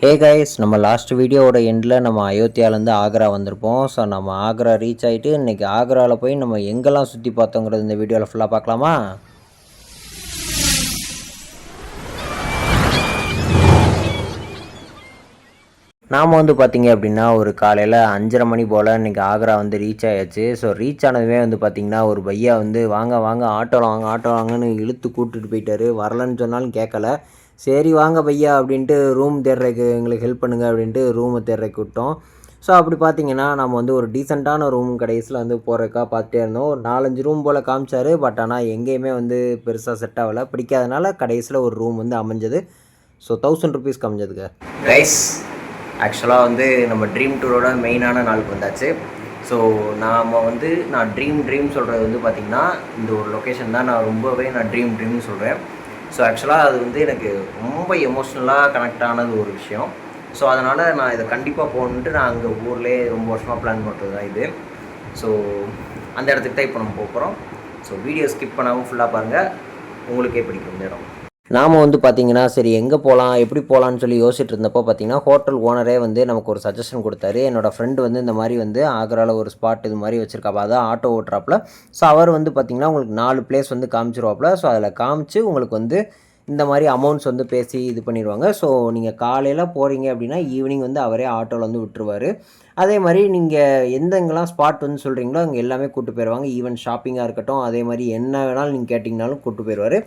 Hey guys, நம்ம last வீடியோவோட எண்டில் நம்ம அயோத்தியாவிலேருந்து ஆக்ரா வந்திருப்போம். ஸோ நம்ம ஆக்ரா ரீச் ஆகிட்டு இன்றைக்கி ஆக்ராவில் போய் நம்ம எங்கெல்லாம் சுற்றி பார்த்தோங்கிறது இந்த வீடியோவில் ஃபுல்லாக பார்க்கலாமா? நாம் பார்த்திங்க அப்படின்னா ஒரு காலையில் 5:30 மணி போல் இன்றைக்கி ஆக்ரா ரீச் ஆயாச்சு. ஸோ ரீச் ஆனதுமே பார்த்திங்கன்னா ஒரு பையா வாங்க வாங்க ஆட்டோவில் வாங்கன்னு இழுத்து கூப்பிட்டுட்டு போயிட்டாரு. வரலன்னு சொன்னாலும் கேட்கல. சரி வாங்க பையா அப்படின்ட்டு ரூம் தேடுறதுக்கு எங்களுக்கு ஹெல்ப் பண்ணுங்கள் அப்படின்ட்டு ரூமை தேடுறதுக்கு விட்டோம். ஸோ அப்படி பார்த்தீங்கன்னா நம்ம ஒரு டீசெண்டான ரூம் கடைசியில் போகிறதுக்காக பார்த்துட்டே இருந்தோம். ஒரு 4-5 ரூம் போல் காமிச்சார். பட் ஆனால் எங்கேயுமே பெருசாக செட் ஆகலை. பிடிக்காதனால கடைசியில் ஒரு ரூம் அமைஞ்சது. ஸோ 1000 ருபீஸ்க்கு அமைஞ்சதுங்க ரைஸ். ஆக்சுவலாக நம்ம ட்ரீம் டூரோட மெயினான நாளுக்கு வந்தாச்சு. ஸோ நான் ட்ரீம் சொல்கிறது பார்த்திங்கன்னா இந்த ஒரு லொக்கேஷன் தான் நான் ட்ரீம்னு சொல்கிறேன். ஸோ ஆக்சுவலாக அது எனக்கு ரொம்ப எமோஷ்னலாக கனெக்ட் ஆனது ஒரு விஷயம். ஸோ அதனால் நான் இதை கண்டிப்பாக போகணுன்ட்டு நான் அங்கே ஊர்லேயே ரொம்ப வருஷமாக பிளான் பண்ணுறது தான் இது. ஸோ அந்த இடத்துக்கு தான் இப்போ நம்ம போகிறோம். ஸோ வீடியோ ஸ்கிப் பண்ணாமல் ஃபுல்லாக பாருங்கள், உங்களுக்கே பிடிக்கும் இந்த இடம். நாம் பார்த்தீங்கன்னா சரி எங்கே போகலாம் எப்படி போகலான்னு சொல்லி யோசிச்சுட்டு இருந்தப்போ பார்த்தீங்கன்னா ஹோட்டல் ஓனரே நமக்கு ஒரு சஜஷன் கொடுத்தாரு. என்னோடய ஃப்ரெண்டு இந்த மாதிரி ஆக்ராவில் ஒரு ஸ்பாட் இது மாதிரி வச்சுருக்காப்பா, அதான் ஆட்டோ ஓட்டுறாப்புல. ஸோ அவர் பார்த்திங்கன்னா உங்களுக்கு 4 பிளேஸ் காமிச்சிருவாப்புல. ஸோ அதில் காமிச்சு உங்களுக்கு இந்த மாதிரி அமௌண்ட்ஸ் பேசி இது பண்ணிடுவாங்க. ஸோ நீங்கள் காலையில் போகிறீங்க அப்படின்னா ஈவினிங் அவரே ஆட்டோவில் விட்டுருவார். அதே மாதிரி நீங்கள் எங்கெல்லாம் ஸ்பாட் சொல்கிறீங்களோ அங்கே எல்லாமே கூப்பிட்டு போயிடுவாங்க. ஈவன் ஷாப்பிங்காக இருக்கட்டும், அதே மாதிரி என்ன வேணாலும் நீங்கள் கேட்டிங்கனாலும் கூப்பிட்டு போயிடுவார்.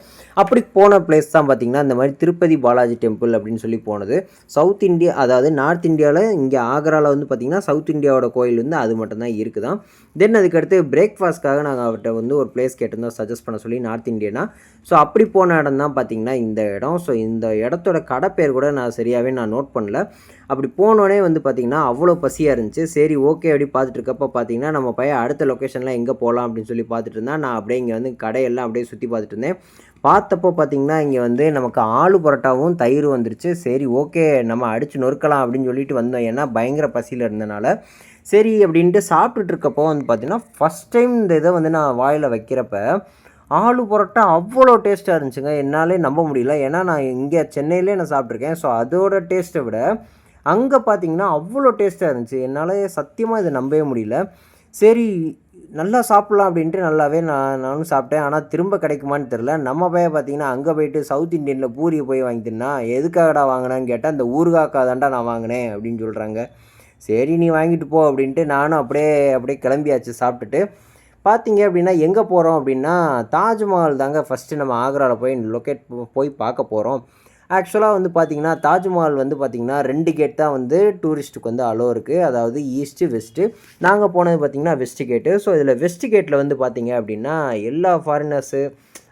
அப்படி போன பிளேஸ் தான் பார்த்திங்கன்னா இந்த மாதிரி திருப்பதி பாலாஜி டெம்பிள் அப்படின்னு சொல்லி போனது. சவுத் இந்தியா, அதாவது நார்த் இந்தியாவில் இங்கே ஆக்ராவில் பார்த்திங்கன்னா சவுத் இந்தியாவோட கோயில் அது மட்டும்தான் இருக்குதான். தென் அதுக்கடுத்து பிரேக்ஃபாஸ்ட்காக நாங்கள் அவர்கிட்ட ஒரு பிளேஸ் கேட்டிருந்தோம் சஜஸ்ட் பண்ண சொல்லி, நார்த் இந்தியனா. ஸோ அப்படி போன இடம் தான் பார்த்திங்கன்னா இந்த இடம். ஸோ இந்த இடத்தோட கடை பேர் கூட நான் சரியாகவே நோட் பண்ணல. அப்படி போனோடனே பார்த்திங்கன்னா அவ்வளோ பசியாக இருந்துச்சு. சரி ஓகே அப்படி பார்த்துட்டு இருக்கப்போ பார்த்திங்கன்னா நம்ம பையன் அடுத்த லொக்கேஷனில் எங்கே போகலாம் அப்படின்னு சொல்லி பார்த்துட்டு இருந்தேன். நான் அப்படியே இங்கே கடையெல்லாம் அப்படியே சுற்றி பார்த்துட்டு இருந்தேன். பார்த்தப்போ பார்த்திங்கன்னா இங்கே நமக்கு ஆலு பரோட்டாவும் தயிர் வந்துருச்சு. சரி ஓகே நம்ம அடித்து நொறுக்கலாம் அப்படின்னு சொல்லிட்டு வந்தோம். ஏன்னா பயங்கர பசியில் இருந்தனால சரி அப்படின்ட்டு சாப்பிட்டுட்டு இருக்கப்போ பார்த்திங்கன்னா ஃபஸ்ட் டைம் இந்த இதை நான் வாயில் வைக்கிறப்ப ஆலு பரோட்டா அவ்வளோ டேஸ்ட்டாக இருந்துச்சுங்க. என்னாலே நம்ப முடியல. ஏன்னா நான் இங்கே சென்னையிலே நான் சாப்பிட்ருக்கேன். ஸோ அதோட டேஸ்ட்டை விட அங்கே பார்த்திங்கன்னா அவ்வளோ டேஸ்ட்டாக இருந்துச்சு. என்னால் சத்தியமாக இதை நம்பவே முடியல. சரி நல்லா சாப்பிட்லாம் அப்படின்ட்டு நல்லாவே நானும் சாப்பிட்டேன். ஆனால் திரும்ப கிடைக்குமான்னு தெரில. நம்ம பையன் பார்த்திங்கன்னா அங்கே போய்ட்டு சவுத் இண்டியனில் பூரியை போய் வாங்கிட்டுனா எதுக்காகடா வாங்கினேன்னு கேட்டால் இந்த ஊறுகாக்காக தான்டா நான் வாங்கினேன் அப்படின்னு சொல்கிறாங்க. சரி நீ வாங்கிட்டு போ அப்படின்ட்டு நானும் அப்படியே கிளம்பியாச்சு சாப்பிட்டுட்டு. பார்த்திங்க அப்படின்னா எங்கே போகிறோம் அப்படின்னா தாஜ்மஹால் தாங்க ஃபஸ்ட்டு நம்ம ஆக்ராவில் போய் பார்க்க போகிறோம். ஆக்சுவலாக பார்த்திங்கன்னா தாஜ்மஹால் பார்த்திங்கன்னா 2 கேட் தான் டூரிஸ்ட்டுக்கு அலோ இருக்குது. அதாவது ஈஸ்ட்டு வெஸ்ட்டு. நாங்கள் போனது பார்த்திங்கன்னா வெஸ்ட்டு கேட்டு. ஸோ இதில் வெஸ்ட்டு கேட்டில் பார்த்திங்க அப்படின்னா எல்லா ஃபாரினர்ஸு,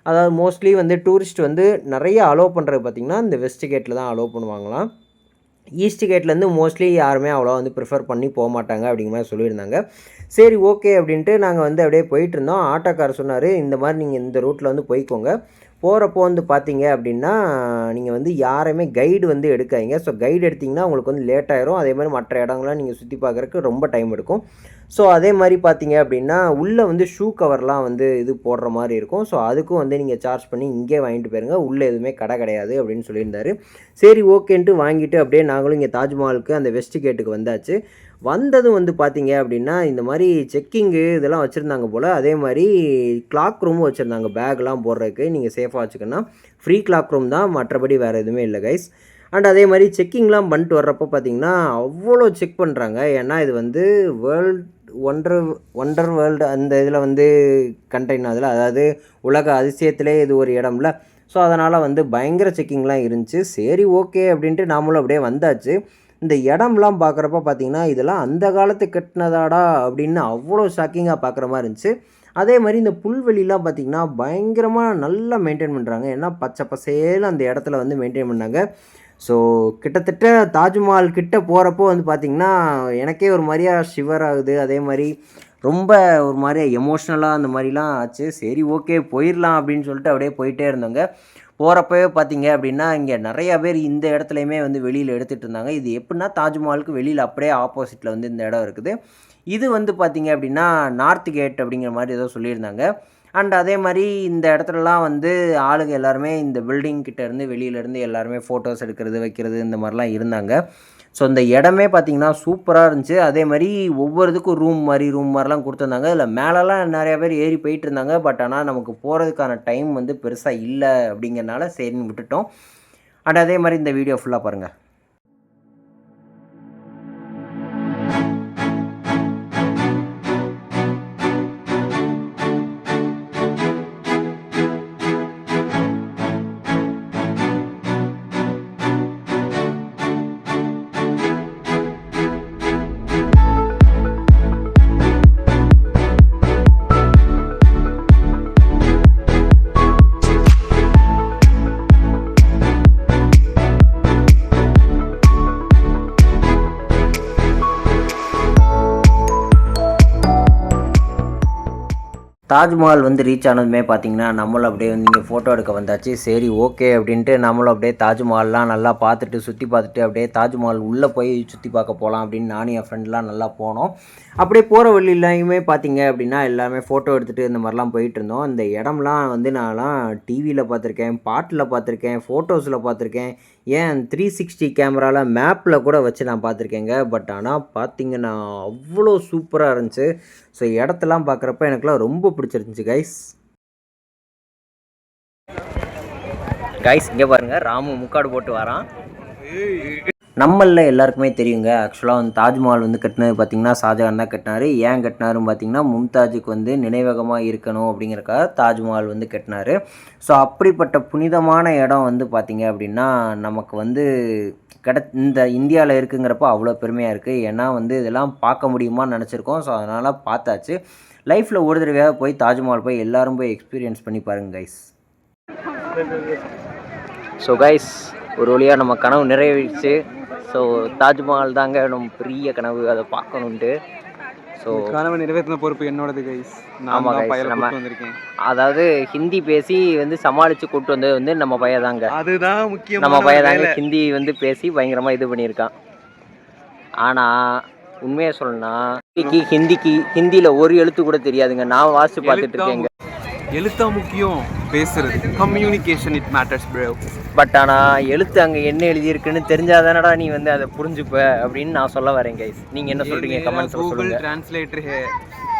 அதாவது மோஸ்ட்லி டூரிஸ்ட் நிறைய அலோ பண்ணுறது பார்த்திங்கன்னா இந்த வெஸ்ட்டு கேட்டில் தான் அலோ பண்ணுவாங்களாம். ஈஸ்ட் கேட்லேருந்து மோஸ்ட்லி யாருமே அவ்வளோ ப்ரிஃபர் பண்ணி போக மாட்டாங்க அப்படிங்கிற மாதிரி சொல்லியிருந்தாங்க. சரி ஓகே அப்படின்ட்டு நாங்கள் அப்படியே போயிட்டுருந்தோம். ஆட்டோக்கார் சொன்னார் இந்த மாதிரி நீங்கள் இந்த ரூட்டில் போய்க்கோங்க. போகிறப்போ பார்த்தீங்க அப்படின்னா நீங்கள் யாரையுமே கைடு எடுக்காதீங்க. ஸோ கைடு எடுத்திங்கன்னா உங்களுக்கு லேட் ஆயிரும். அதே மாதிரி மற்ற இடங்கள்லாம் நீங்கள் சுற்றி பார்க்குறதுக்கு ரொம்ப டைம் எடுக்கும். ஸோ அதே மாதிரி பார்த்தீங்க அப்படின்னா உள்ளே ஷூ கவர்லாம் இது போடுற மாதிரி இருக்கும். ஸோ அதுக்கும் நீங்கள் சார்ஜ் பண்ணி இங்கே வாங்கிட்டு போயிருங்க. உள்ளே எதுவுமே கடை கிடையாது அப்படின்னு சொல்லியிருந்தார். சரி ஓகேன்ட்டு வாங்கிட்டு அப்படியே நாங்களும் இங்கே தாஜ்மஹாலுக்கு அந்த வெஸ்ட் கேட்டுக்கு வந்தாச்சு. வந்ததும் பார்த்தீங்க அப்படின்னா இந்த மாதிரி செக்கிங்கு இதெல்லாம் வச்சுருந்தாங்க போல். அதே மாதிரி கிளாக் ரூமும் வச்சுருந்தாங்க பேக்லாம் போடுறதுக்கு. நீங்கள் சேஃபாக வச்சுக்கணும். ஃப்ரீ கிளாக் ரூம் தான், மற்றபடி வேறு எதுவுமே இல்லை கைஸ். அண்ட் அதே மாதிரி செக்கிங்லாம் பண்ணிட்டு வர்றப்போ பார்த்திங்கன்னா அவ்வளோ செக் பண்ணுறாங்க. ஏன்னா இது ஒண்டர் வேர்ல்டு அந்த இதில் கண்டெய்ன் அதில், அதாவது உலக அதிசயத்திலே இது ஒரு இடம்ல. ஸோ அதனால் பயங்கர செக்கிங்லாம் இருந்துச்சு. சரி ஓகே அப்படின்ட்டு நாமளும் அப்படியே வந்தாச்சு. இந்த இடம்லாம் பார்க்குறப்ப பார்த்திங்கன்னா இதெல்லாம் அந்த காலத்து கட்டினதாடா அப்படின்னு அவ்வளோ ஷாக்கிங்காக பார்க்குற மாதிரி இருந்துச்சு. அதே மாதிரி இந்த புல்வெளிலாம் பார்த்திங்கன்னா பயங்கரமாக நல்லா மெயின்டைன் பண்ணுறாங்க. ஏன்னா பச்சை பசேன்னு அந்த இடத்துல மெயின்டைன் பண்ணாங்க. ஸோ கிட்டத்தட்ட தாஜ்மஹால் கிட்ட போகிறப்போ பார்த்திங்கன்னா எனக்கே ஒரு மாதிரியா ஷிவர் ஆகுது. அதே மாதிரி ரொம்ப ஒரு மாதிரியா எமோஷ்னலாக அந்த மாதிரிலாம் ஆச்சு. சரி ஓகே போயிடலாம் அப்படின்னு சொல்லிட்டு அப்படியே போயிட்டே இருந்தோங்க. போகிறப்பவே பார்த்திங்க அப்படின்னா இங்கே நிறையா பேர் இந்த இடத்துலையுமே வெளியில் எடுத்துகிட்டு இருந்தாங்க. இது எப்படின்னா தாஜ்மஹாலுக்கு வெளியில் அப்படியே ஆப்போசிட்டில் இந்த இடம் இருக்குது. இது பார்த்திங்க அப்படின்னா நார்த் கேட் அப்படிங்கிற மாதிரி ஏதோ சொல்லியிருந்தாங்க. அண்ட் அதே மாதிரி இந்த இடத்துலலாம் வந்து ஆளுங்க எல்லாருமே இந்த பில்டிங் கிட்டேருந்து வெளியிலேருந்து எல்லாருமே ஃபோட்டோஸ் எடுக்கிறது வைக்கிறது இந்த மாதிரிலாம் இருந்தாங்க. ஸோ இந்த இடமே பார்த்திங்கன்னா சூப்பராக இருந்துச்சு. அதே மாதிரி ஒவ்வொரு இதுக்கும் ரூம் மாதிரிலாம் கொடுத்துருந்தாங்க. இதில் மேலெலாம் நிறையா பேர் ஏறி போயிட்டு இருந்தாங்க. பட் ஆனால் நமக்கு போகிறதுக்கான டைம் வந்து பெருசாக இல்லை அப்படிங்கிறனால சரின்னு விட்டுட்டோம். அண்ட் அதே மாதிரி இந்த வீடியோ ஃபுல்லாக பாருங்கள். தாஜ்மஹால் வந்து ரீச் ஆனதுமே பார்த்திங்கன்னா நம்மளும் அப்படியே வந்து இங்கே ஃபோட்டோ எடுக்க வந்தாச்சு. சரி ஓகே அப்படின்ட்டு நம்மளும் அப்படியே தாஜ்மஹால்லாம் நல்லா பார்த்துட்டு சுற்றி பார்த்துட்டு அப்படியே தாஜ்மஹால் உள்ளே போய் சுற்றி பார்க்க போகலாம் அப்படின்னு நானும் என் ஃப்ரெண்ட்லாம் நல்லா போனோம். அப்படியே போகிற வழியிலையுமே பார்த்திங்க அப்படின்னா எல்லாமே ஃபோட்டோ எடுத்துகிட்டு இந்த மாதிரிலாம் போயிட்டு இருந்தோம். இந்த இடம்லாம் வந்து நான்லாம் டிவியில் பார்த்துருக்கேன், பாட்டில் பார்த்துருக்கேன், ஃபோட்டோஸில் பார்த்துருக்கேன், ஏன் 360 கேமராவில் மேப்பில் கூட வச்சு நான் பார்த்துருக்கேங்க. பட் ஆனால் பார்த்திங்கன்னா அவ்வளோ சூப்பராக இருந்துச்சு. ஸோ இடத்தெல்லாம் பார்க்குறப்ப எனக்குலாம் ரொம்ப பிடிச்சிருந்துச்சி கைஸ் இங்கே பாருங்கள், ராமு முக்காடு போட்டு வரான். நம்மளில் எல்லாருக்குமே தெரியுங்க. ஆக்சுவலாக வந்து தாஜ்மஹால் வந்து கட்டினது பார்த்திங்கன்னா ஷாஜகான் தான் கட்டினார். ஏன் கட்டினாருன்னு பார்த்திங்கன்னா மும்தாஜுக்கு வந்து நினைவகமாக இருக்கணும் அப்படிங்கிறக்காக தாஜ்மஹால் வந்து கட்டினார். ஸோ அப்படிப்பட்ட புனிதமான இடம் வந்து பார்த்திங்க அப்படின்னா நமக்கு வந்து இந்த இந்தியாவில் இருக்குங்கிறப்ப அவ்வளோ பெருமையாக இருக்குது. ஏன்னா வந்து இதெல்லாம் பார்க்க முடியுமான்னு நினச்சிருக்கோம். ஸோ அதனால் பார்த்தாச்சு. லைஃப்பில் ஒரு தடவையாக போய் தாஜ்மஹால் போய் எல்லோரும் போய் எக்ஸ்பீரியன்ஸ் பண்ணி பாருங்கள் கைஸ். ஸோ கைஸ் ஒரு வழியாக நம்ம கனவு நிறைவேறிச்சு. ஸோ தாஜ்மஹால் தாங்க நம்ம பெரிய கனவு, அதை பார்க்கணுன்ட்டு. ஸோ கனவு நிறைவேற்றின பொறுப்பு என்னோடது கைஸ். ஆமாம் கைஸ், நம்ம வந்திருக்கேன். அதாவது ஹிந்தி பேசி வந்து சமாளித்து கூப்பிட்டு வந்தது வந்து நம்ம பையன் தாங்க. அதுதான் முக்கியம். நம்ம பையன் தாங்க ஹிந்தி வந்து பேசி பயங்கரமாக இது பண்ணியிருக்கான். ஆனால் உண்மையாக சொல்லணும்னா ஹிந்தியில் ஒரு எழுத்து கூட தெரியாதுங்க. நான் வாசித்து பார்த்துட்டு இருக்கேங்க. எழுத்தா முக்கியம், பேசுறது communication it matters bro. But ஆனால் எழுத்து அங்கே என்ன எழுதியிருக்குன்னு தெரிஞ்சாதானடா நீ வந்து அதை புரிஞ்சுப்ப அப்படின்னு நான் சொல்ல வரேன் கைஸ். நீங்கள் என்ன சொல்கிறீங்க கமெண்ட்ஸில் சொல்லுங்கள். ட்ரான்ஸ்லேட்டர்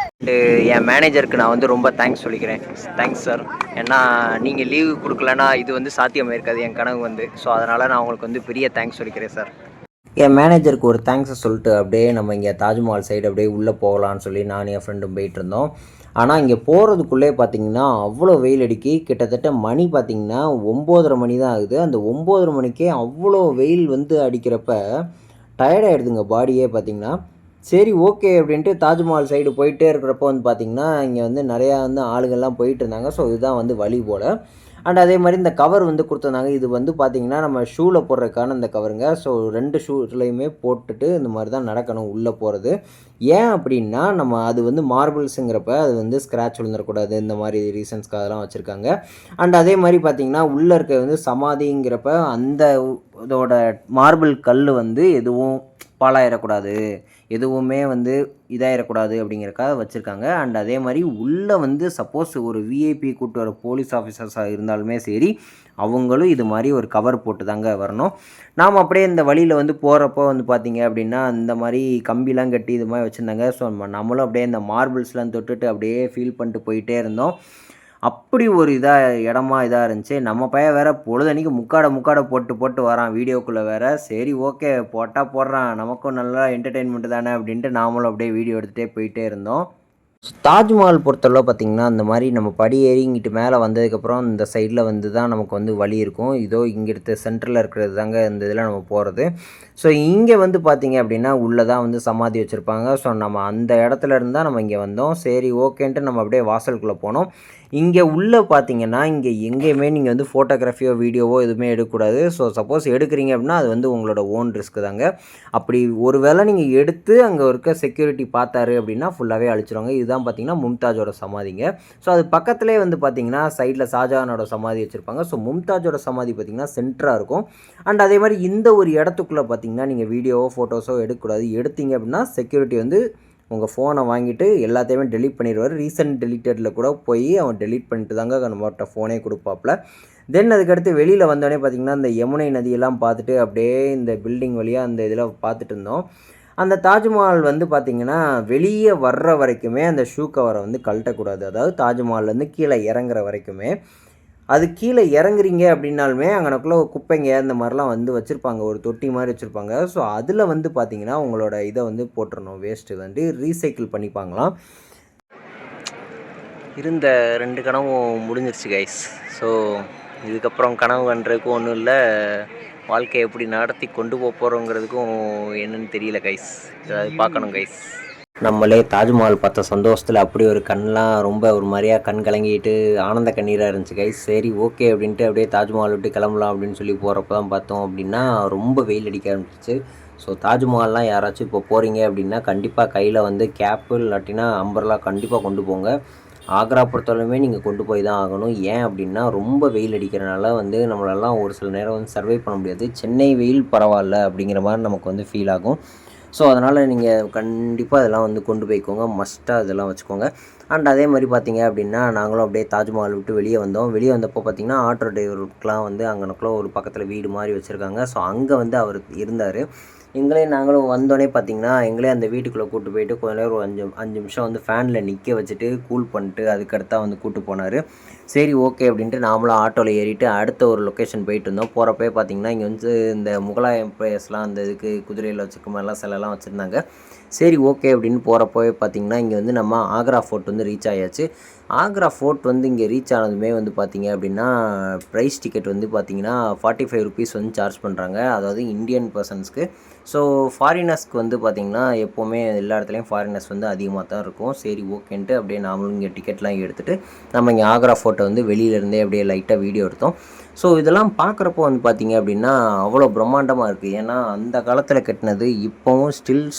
என் மேனேஜருக்கு நான் வந்து ரொம்ப தேங்க்ஸ் சொல்லிக்கிறேன். Thanks sir. ஏன்னா நீங்கள் லீவு கொடுக்கலன்னா இது வந்து சாத்தியமாக இருக்காது என் கனவு வந்து. ஸோ அதனால் நான் உங்களுக்கு வந்து பெரிய தேங்க்ஸ் சொல்லிக்கிறேன் சார். என் மேனேஜருக்கு ஒரு தேங்க்ஸை சொல்லிட்டு அப்படியே நம்ம இங்கே தாஜ்மஹால் சைடு அப்படியே உள்ளே போகலான்னு சொல்லி நான் என் ஃப்ரெண்டும் போயிட்டு இருந்தோம். ஆனால் இங்கே போகிறதுக்குள்ளே பார்த்திங்கன்னா அவ்வளோ வெயில் அடிக்கி. கிட்டத்தட்ட மணி பார்த்திங்கன்னா 9:30 மணி தான் ஆகுது. அந்த 9:30 மணிக்கே அவ்வளோ வெயில் வந்து அடிக்கிறப்ப டயர்டாகிடுதுங்க பாடியே பார்த்திங்கன்னா. சரி ஓகே அப்படின்ட்டு தாஜ்மஹால் சைடு போயிட்டே இருக்கிறப்போ வந்து பார்த்திங்கன்னா இங்கே வந்து நிறையா வந்து ஆளுங்கள்லாம் போயிட்டு இருந்தாங்க. ஸோ இதுதான் வந்து வழி போல். அண்ட் அதே மாதிரி இந்த கவர் வந்து கொடுத்துருந்தாங்க. இது வந்து பார்த்திங்கன்னா நம்ம ஷூவில் போடுறதுக்கான இந்த கவருங்க. ஸோ 2 ஷூலையுமே போட்டுட்டு இந்த மாதிரி தான் நடக்கணும் உள்ளே போகிறது. ஏன் அப்படின்னா நம்ம அது வந்து மார்பிள்ஸுங்கிறப்ப அது வந்து ஸ்க்ராட்ச் விழுந்துடக்கூடாது, இந்த மாதிரி ரீசன்ஸ்க்காக அதெல்லாம் வச்சுருக்காங்க. அண்ட் அதே மாதிரி பார்த்திங்கன்னா உள்ளே இருக்க வந்து சமாதிங்கிறப்ப அந்த இதோட மார்பிள் கல் வந்து எதுவும் பாழாயிடக்கூடாது, எதுவுமே வந்து இதாகிடக்கூடாது அப்படிங்கிறக்காக வச்சுருக்காங்க. அண்ட் அதே மாதிரி உள்ளே வந்து சப்போஸ் ஒரு விஐபி கூட்டு வர போலீஸ் ஆஃபீஸர்ஸாக இருந்தாலுமே சரி, அவங்களும் இது மாதிரி ஒரு கவர் போட்டு தாங்க வரணும். நாம் அப்படியே இந்த வழியில் வந்து போகிறப்போ வந்து பார்த்திங்க அப்படின்னா இந்த மாதிரி கம்பிலாம் கட்டி இது மாதிரி வச்சுருந்தாங்க. ஸோ நம்மளும் அப்படியே இந்த மார்பிள்ஸ்லாம் தொட்டுட்டு அப்படியே ஃபீல் பண்ணிட்டு போயிட்டே இருந்தோம். அப்படி ஒரு இடமா இருந்துச்சு. நம்ம பையன் வேறு பொழுதன்னைக்கு முக்காடை போட்டு வரான் வீடியோக்குள்ளே வேறு. சரி ஓகே போடுறான், நமக்கும் நல்லா என்டர்டெயின்மெண்ட்டு தானே அப்படின்ட்டு நாமளும் அப்படியே வீடியோ எடுத்துகிட்டே போயிட்டே இருந்தோம். தாஜ்மஹால் பொறுத்தளவு பார்த்திங்கன்னா அந்த மாதிரி நம்ம படி ஏறி இங்கிட்டு மேலே வந்ததுக்கப்புறம் இந்த சைடில் வந்து தான் நமக்கு வந்து வழி இருக்கும். இதோ இங்கே எடுத்த சென்டரில் இருக்கிறது தாங்க இந்த இதில் நம்ம போகிறது. ஸோ இங்கே வந்து பார்த்திங்க அப்படின்னா உள்ளே தான் வந்து சமாதி வச்சுருப்பாங்க. ஸோ நம்ம அந்த இடத்துல இருந்தால் நம்ம இங்கே வந்தோம். சரி ஓகேன்ட்டு நம்ம அப்படியே வாசலுக்குள்ளே போனோம். இங்கே உள்ளே பார்த்திங்கன்னா இங்கே எங்கேயுமே நீங்கள் வந்து ஃபோட்டோகிராஃபியோ வீடியோவோ எதுவுமே எடுக்கக்கூடாது. ஸோ சப்போஸ் எடுக்கிறீங்க அப்படின்னா அது வந்து உங்களோட ஓன் ரிஸ்க்கு தாங்க. அப்படி ஒரு வேளை நீங்கள் எடுத்து அங்கே இருக்க செக்யூரிட்டி பார்த்தாரு அப்படின்னா ஃபுல்லாகவே அழிச்சிருவாங்க. இதுதான் பார்த்திங்கன்னா மும்தாஜோட சமாதிங்க. ஸோ அது பக்கத்துலேயே வந்து பார்த்திங்கன்னா சைடில் ஷாஜகானோட சமாதி வச்சுருப்பாங்க. ஸோ மும்தாஜோட சமாதி பார்த்திங்கன்னா சென்டராக இருக்கும். அண்ட் அதே மாதிரி இந்த ஒரு இடத்துக்குள்ளே பார்த்திங்கன்னா நீங்கள் வீடியோவோ ஃபோட்டோஸோ எடுக்கக்கூடாது. எடுத்தீங்க அப்படின்னா செக்யூரிட்டி வந்து உங்கள் ஃபோனை வாங்கிட்டு எல்லாத்தையுமே டெலீட் பண்ணிடுவார். ரீசன்ட் டெலிட்டடில் கூட போய் அவன் டெலீட் பண்ணிட்டு தாங்க நம்மகிட்ட ஃபோனே கொடுப்பாப்புல. தென் அதுக்கடுத்து வெளியில் வந்தோடனே பார்த்திங்கன்னா இந்த யமுனை நதியெல்லாம் பார்த்துட்டு அப்படியே இந்த பில்டிங் வழியாக அந்த இதில் பார்த்துட்டு இருந்தோம். அந்த தாஜ்மஹால் வந்து பார்த்திங்கன்னா வெளியே வர்ற வரைக்குமே அந்த ஷூ கவரை வந்து கழட்டக்கூடாது. அதாவது தாஜ்மஹால்லேருந்து கீழே இறங்குற வரைக்குமே. அது கீழே இறங்குறீங்க அப்படின்னாலுமே அங்கனக்குள்ளே குப்பைங்க இந்த மாதிரிலாம் வந்து வச்சுருப்பாங்க, ஒரு தொட்டி மாதிரி வச்சுருப்பாங்க. ஸோ அதில் வந்து பார்த்திங்கன்னா உங்களோட இதை வந்து போட்டுறணும், வேஸ்ட்டு வந்து ரீசைக்கிள் பண்ணிப்பாங்களாம். இருந்த 2 கனவும் முடிஞ்சிருச்சு கைஸ். ஸோ இதுக்கப்புறம் கனவு கண்டுறதுக்கும் ஒன்றும் இல்லை, வாழ்க்கையை எப்படி நடத்தி கொண்டு போகிறோங்கிறதுக்கும் என்னன்னு தெரியல கைஸ். ஏதாவது பார்க்கணும் கைஸ். நம்மளே தாஜ்மஹால் பார்த்த சந்தோஷத்தில் அப்படி ஒரு கண்ணெலாம் ரொம்ப ஒரு மாதிரியாக கண் கலங்கிட்டு ஆனந்த கண்ணீராக இருந்துச்சு கைஸ். சரி ஓகே அப்படின்ட்டு அப்படியே தாஜ்மஹால் விட்டு கிளம்பலாம் அப்படின்னு சொல்லி போகிறப்ப தான் பார்த்தோம் அப்படின்னா ரொம்ப வெயில் அடிக்க ஆரம்பிச்சிச்சு. ஸோ தாஜ்மஹால்லாம் யாராச்சும் இப்போ போகிறீங்க அப்படின்னா கண்டிப்பாக கையில் வந்து கேப்பு இல்லாட்டினா அம்பர்லா கண்டிப்பாக கொண்டு போங்க. ஆக்ரா பொறுத்தவரையுமே நீங்கள் கொண்டு போய் தான் ஆகணும். ஏன் அப்படின்னா ரொம்ப வெயில் அடிக்கிறனால வந்து நம்மளெல்லாம் ஒரு சில நேரம் வந்து சர்வை பண்ண முடியாது. சென்னை வெயில் பரவாயில்ல அப்படிங்கிற மாதிரி நமக்கு வந்து ஃபீல் ஆகும். ஸோ அதனால் நீங்கள் கண்டிப்பாக இதெல்லாம் வந்து கொண்டு போய்க்கோங்க, மஸ்ட்டாக இதெல்லாம் வச்சுக்கோங்க. அண்ட் அதே மாதிரி பார்த்தீங்க அப்படின்னா நாங்களும் அப்படியே தாஜ்மஹால் விட்டு வெளியே வந்தோம். வெளியே வந்தப்போ பார்த்திங்கன்னா ஆட்டோ டிரைவருக்கெலாம் வந்து அங்கனக்குள்ள ஒரு பக்கத்தில் வீடு மாதிரி வச்சுருக்காங்க. ஸோ அங்கே வந்து அவர் இருந்தார். நாங்களும் வந்தோடனே பார்த்திங்கன்னா எங்களே அந்த வீட்டுக்குள்ளே கூப்பிட்டு போயிட்டு கொஞ்ச நேரம் ஒரு 5 நிமிஷம் வந்து ஃபேனில் நிற்க வச்சுட்டு கூல் பண்ணிட்டு அதுக்கடுத்தா வந்து கூப்பிட்டு போனார். சரி ஓகே அப்படின்ட்டு நாமளும் ஆட்டோவில் ஏறிட்டு அடுத்த ஒரு லொக்கேஷன் போயிட்டு இருந்தோம். போகிறப்பே பார்த்திங்கன்னா இங்கே வந்து இந்த முகலாய எம்பையர்ஸ்லாம் அந்த இதுக்கு குதிரையில் வச்சுக்க மாதிரிலாம் சிலைலாம் வச்சுருந்தாங்க. சரி ஓகே அப்படின்னு போகிறப்போவே பார்த்திங்கன்னா இங்கே வந்து நம்ம ஆக்ரா ஃபோர்ட் வந்து ரீச் ஆயாச்சு. ஆக்ரா ஃபோர்ட் வந்து இங்கே ரீச் ஆனதுமே வந்து பார்த்திங்க அப்படின்னா ப்ரைஸ் டிக்கெட் வந்து பார்த்திங்கன்னா 45 ருபீஸ் வந்து சார்ஜ் பண்ணுறாங்க, அதாவது இந்தியன் பர்சன்ஸ்க்கு. ஸோ ஃபாரினர்ஸ்க்கு வந்து பார்த்திங்கன்னா எப்போவுமே எல்லா இடத்துலையும் ஃபாரினர்ஸ் வந்து அதிகமாக தான் இருக்கும். சரி ஓகேன்ட்டு அப்படியே நாமளும் இங்கே டிக்கெட்லாம் எடுத்துகிட்டு நம்ம இங்கே ஆக்ரா ஃபோர்ட்டை வந்து வெளியிலேருந்தே அப்படியே லைட்டாக வீடியோ எடுத்தோம். ஸோ இதெல்லாம் பார்க்குறப்போ வந்து பார்த்திங்க அப்படின்னா அவ்வளோ பிரம்மாண்டமாக இருக்குது. ஏன்னா அந்த காலத்தில் கட்டினது இப்போவும் ஸ்டில்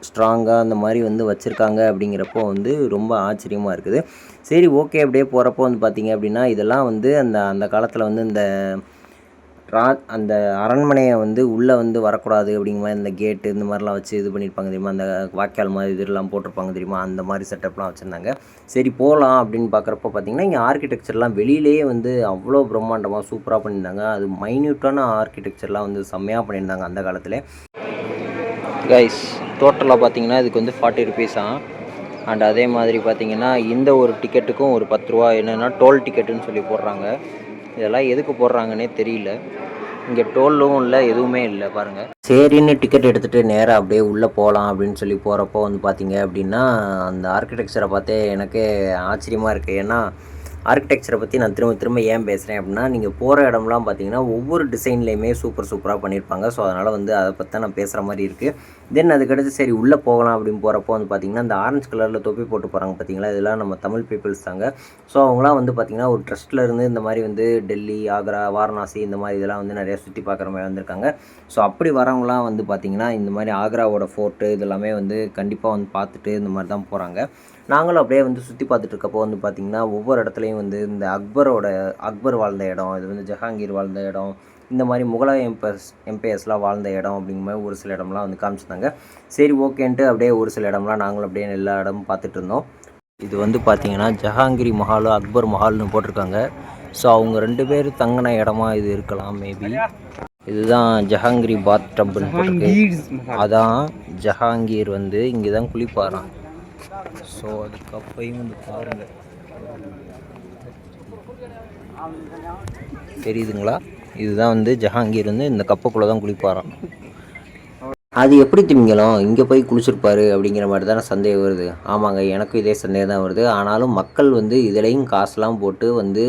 ஸ்ட்ராங்காக அந்த மாதிரி வந்து வச்சுருக்காங்க அப்படிங்கிறப்போ வந்து ரொம்ப ஆச்சரியமாக இருக்குது. சரி ஓகே அப்படியே போகிறப்போ வந்து பார்த்திங்க அப்படின்னா இதெல்லாம் வந்து அந்த காலத்தில் வந்து அந்த அரண்மனையை வந்து உள்ளே வந்து வரக்கூடாது அப்படிங்கிற மாதிரி இந்த கேட்டு இந்த மாதிரிலாம் வச்சு இது பண்ணியிருப்பாங்க தெரியுமா, அந்த வாய்க்கால் மாதிரி இதெல்லாம் போட்டிருப்பாங்க தெரியுமா, அந்த மாதிரி செட்டப்லாம் வச்சுருந்தாங்க. சரி போகலாம் அப்படின்னு பார்க்குறப்ப பார்த்திங்கன்னா இங்கே ஆர்கிடெக்சர்லாம் வெளியிலேயே வந்து அவ்வளோ பிரம்மாண்டமாக சூப்பராக பண்ணியிருந்தாங்க. அது மைன்யூட்டான ஆர்கிடெக்சர்லாம் வந்து செம்மையாக பண்ணியிருந்தாங்க அந்த காலத்தில். கைஸ் டோட்டலாக பார்த்திங்கன்னா இதுக்கு வந்து 40 ருபீஸா. அண்ட் அதே மாதிரி பார்த்திங்கன்னா இந்த ஒரு டிக்கெட்டுக்கும் ஒரு 10 ரூபா என்னென்னா டோல் டிக்கெட்டுன்னு சொல்லி போடுறாங்க. இதெல்லாம் எதுக்கு போடுறாங்கன்னே தெரியல. இங்கே டோலும் இல்லை, எதுவுமே இல்லை பாருங்கள். சரின்னு டிக்கெட் எடுத்துகிட்டு நேராக அப்படியே உள்ளே போகலாம் அப்படின்னு சொல்லி போகிறப்போ வந்து பார்த்திங்க அப்படின்னா அந்த ஆர்கிடெக்சரை பார்த்தே எனக்கே ஆச்சரியமாக இருக்குது. ஏன்னா ஆர்கிடெக்சரை பற்றி நான் திரும்ப ஏன் பேசுகிறேன் அப்படின்னா நீங்கள் போகிற இடம்லாம் பார்த்தீங்கன்னா ஒவ்வொரு டிசைன்லேயுமே சூப்பராக பண்ணியிருப்பாங்க. ஸோ அதனால் வந்து அதை பற்றி தான் நான் பேசுகிற மாதிரி இருக்குது. தென் அதுக்கடுத்து சரி உள்ளே போகலாம் அப்படின்னு போகிறப்போ வந்து பார்த்திங்கன்னா இந்த ஆரஞ்சு கலரில் தொப்பி போட்டு போகிறாங்க பார்த்தீங்களா, இதெல்லாம் நம்ம தமிழ் பீப்புள்ஸ் தாங்க. ஸோ அவங்களாம் வந்து பார்த்திங்கன்னா ஒரு ட்ரஸ்ட்டில் இருந்து இந்த மாதிரி வந்து டெல்லி, ஆக்ரா, வாரணாசி இந்த மாதிரி இதெல்லாம் வந்து நிறையா சுற்றி பார்க்குற மாதிரி வந்திருக்காங்க. ஸோ அப்படி வரவங்களாம் வந்து பார்த்திங்கன்னா இந்த மாதிரி ஆக்ராவோட ஃபோர்ட்டு இதெல்லாமே வந்து கண்டிப்பாக வந்து பார்த்துட்டு இந்த மாதிரி தான் போகிறாங்க. நாங்களும் அப்படியே வந்து சுற்றி பார்த்துட்டு இருக்கப்போ வந்து பார்த்திங்கன்னா ஒவ்வொரு இடத்துலையும் வந்து இந்த அக்பர் வாழ்ந்த இடம், இது வந்து ஜஹாங்கீர் வாழ்ந்த இடம், இந்த மாதிரி முகலாய எம்பையர்ஸ்லாம் வாழ்ந்த இடம் அப்படிங்கிற மாதிரி ஒரு சில இடம்லாம் வந்து காமிச்சிருந்தாங்க. சரி ஓகேன்ட்டு அப்படியே ஒரு சில இடம்லாம் நாங்களும் அப்படியே எல்லா இடமும் பார்த்துட்டு இருந்தோம். இது வந்து பார்த்திங்கன்னா ஜஹாங்கீர் மஹால், அக்பர் மஹால்னு போட்டிருக்காங்க. ஸோ அவங்க 2 பேர் தங்கின இடமா இது இருக்கலாம் மேபி. இதுதான் ஜஹாங்கீர் பாத் டப்புன்னு போட்டிருக்கு. அதான் ஜஹாங்கீர் வந்து இங்கே தான் குளிப்பாராம். ஸோ அது கப்பையும் வந்து பாருங்கள், தெரியுதுங்களா? இதுதான் வந்து ஜஹாங்கீர் வந்து இந்த கப்பைக்குள்ளே தான் குளிப்பாராம். அது எப்படி திமிங்கலம் இங்கே போய் குளிச்சிருப்பாரு அப்படிங்கிற மாதிரி தானே சந்தேகம் வருது. ஆமாங்க, எனக்கும் இதே சந்தேகம் தான் வருது. ஆனாலும் மக்கள் வந்து இதுலேயும் காசுலாம் போட்டு வந்து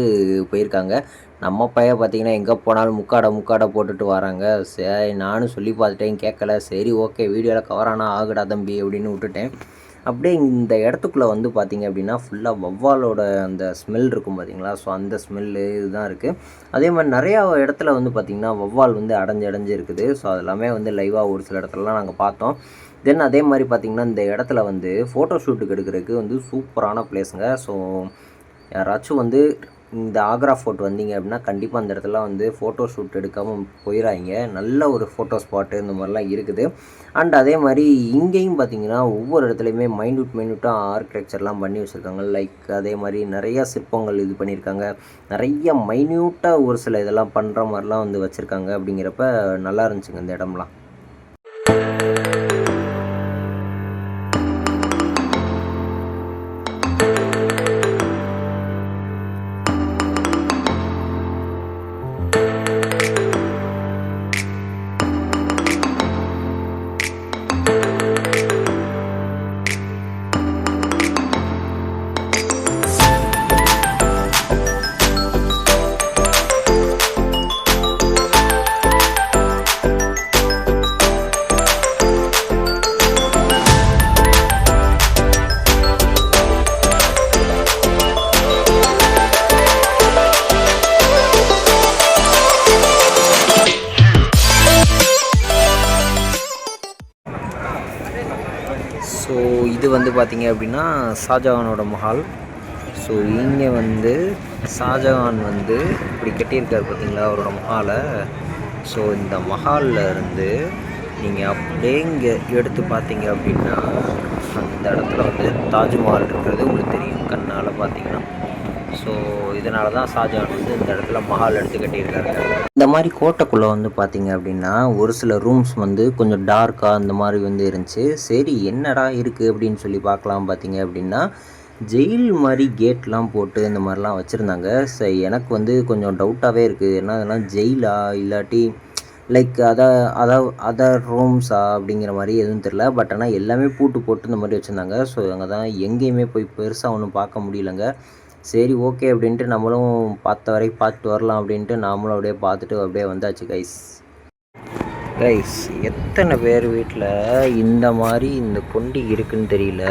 போயிருக்காங்க. நம்ம பையன் பார்த்திங்கன்னா எங்கே போனாலும் முக்காடை போட்டுட்டு வராங்க. சரி நானும் சொல்லி பார்த்துட்டேன், கேட்கல. சரி ஓகே வீடியோவில் கவரானா ஆகுடா தம்பி அப்படின்னு விட்டுட்டேன். அப்படியே இந்த இடத்துக்குள்ளே வந்து பார்த்திங்க அப்படின்னா ஃபுல்லாக வவ்வாலோட அந்த ஸ்மெல் இருக்கும் பார்த்திங்களா. ஸோ அந்த ஸ்மெல்லு இதுதான் இருக்குது. அதே மாதிரி நிறையா இடத்துல வந்து பார்த்திங்கன்னா வவ்வால் வந்து அடைஞ்சு இருக்குது. ஸோ அதெல்லாமே வந்து லைவாக ஒரு சில இடத்துலலாம் நாங்கள் பார்த்தோம். தென் அதே மாதிரி பார்த்திங்கன்னா இந்த இடத்துல வந்து ஃபோட்டோ ஷூட்டுக்கு எடுக்கிறதுக்கு வந்து சூப்பரான பிளேஸுங்க. ஸோ யாராச்சும் வந்து இந்த ஆக்ரா ஃபோர்ட் வந்தீங்க அப்படின்னா கண்டிப்பாக அந்த இடத்துல வந்து ஃபோட்டோ ஷூட் எடுக்காமல் போயிடாதீங்க. நல்ல ஒரு ஃபோட்டோ ஸ்பாட்டு இந்த மாதிரிலாம் இருக்குது. அண்ட் அதே மாதிரி இங்கேயும் பார்த்தீங்கன்னா ஒவ்வொரு இடத்துலையுமே மைன்யூட்டாக ஆர்கிடெக்சர்லாம் பண்ணி வச்சுருக்காங்க. லைக் அதே மாதிரி நிறையா சிற்பங்கள் இது பண்ணியிருக்காங்க. நிறைய மைன்யூட்டாக ஒரு சில இதெல்லாம் பண்ணுற மாதிரிலாம் வந்து வச்சுருக்காங்க. அப்படிங்கிறப்ப நல்லா இருந்துச்சுங்க இந்த இடம்லாம். ஸோ இது வந்து பார்த்திங்க அப்படின்னா ஷாஜகானோட மஹால். ஸோ இங்கே வந்து ஷாஜகான் வந்து இப்படி கட்டியிருக்காரு பார்த்தீங்களா அவரோட மஹாலை. ஸோ இந்த மஹாலில் இருந்து நீங்கள் அப்படியே இங்கே எடுத்து பார்த்தீங்க அப்படின்னா அந்த இடத்துல வந்து தாஜ்மஹால் இருக்கிறது உங்களுக்கு தெரியும் கண்ணால் பார்த்தீங்கன்னா. ஸோ இதனால தான் ஷாஜகான் வந்து இந்த இடத்துல மஹால் எடுத்து கட்டியிருக்காரு. இந்த மாதிரி கோட்டைக்குள்ளே வந்து பார்த்திங்க அப்படின்னா ஒரு சில ரூம்ஸ் வந்து கொஞ்சம் டார்க்காக அந்த மாதிரி வந்து இருந்துச்சு. சரி என்னடா இருக்குது அப்படின்னு சொல்லி பார்க்கலாம். பார்த்திங்க அப்படின்னா ஜெயில் மாதிரி கேட்லாம் போட்டு இந்த மாதிரிலாம் வச்சுருந்தாங்க. சரி எனக்கு வந்து கொஞ்சம் டவுட்டாகவே இருக்குது. ஏன்னா அதெல்லாம் ஜெயிலா இல்லாட்டி லைக் அதர் ரூம்ஸா அப்படிங்கிற மாதிரி எதுவும் தெரில. பட் ஆனால் எல்லாமே பூட்டு போட்டு இந்த மாதிரி வச்சுருந்தாங்க. ஸோ அங்கே தான் எங்கேயுமே போய் பெருசாக ஒன்றும் பார்க்க முடியலங்க. சரி ஓகே அப்படின்ட்டு நம்மளும் பார்த்த வரைக்கும் பார்த்துட்டு வரலாம் அப்படின்ட்டு நாமளும் அப்படியே பார்த்துட்டு அப்படியே வந்தாச்சு கைஸ். எத்தனை பேர் வீட்டில் இந்த மாதிரி இந்த கொண்டி இருக்குதுன்னு தெரியல.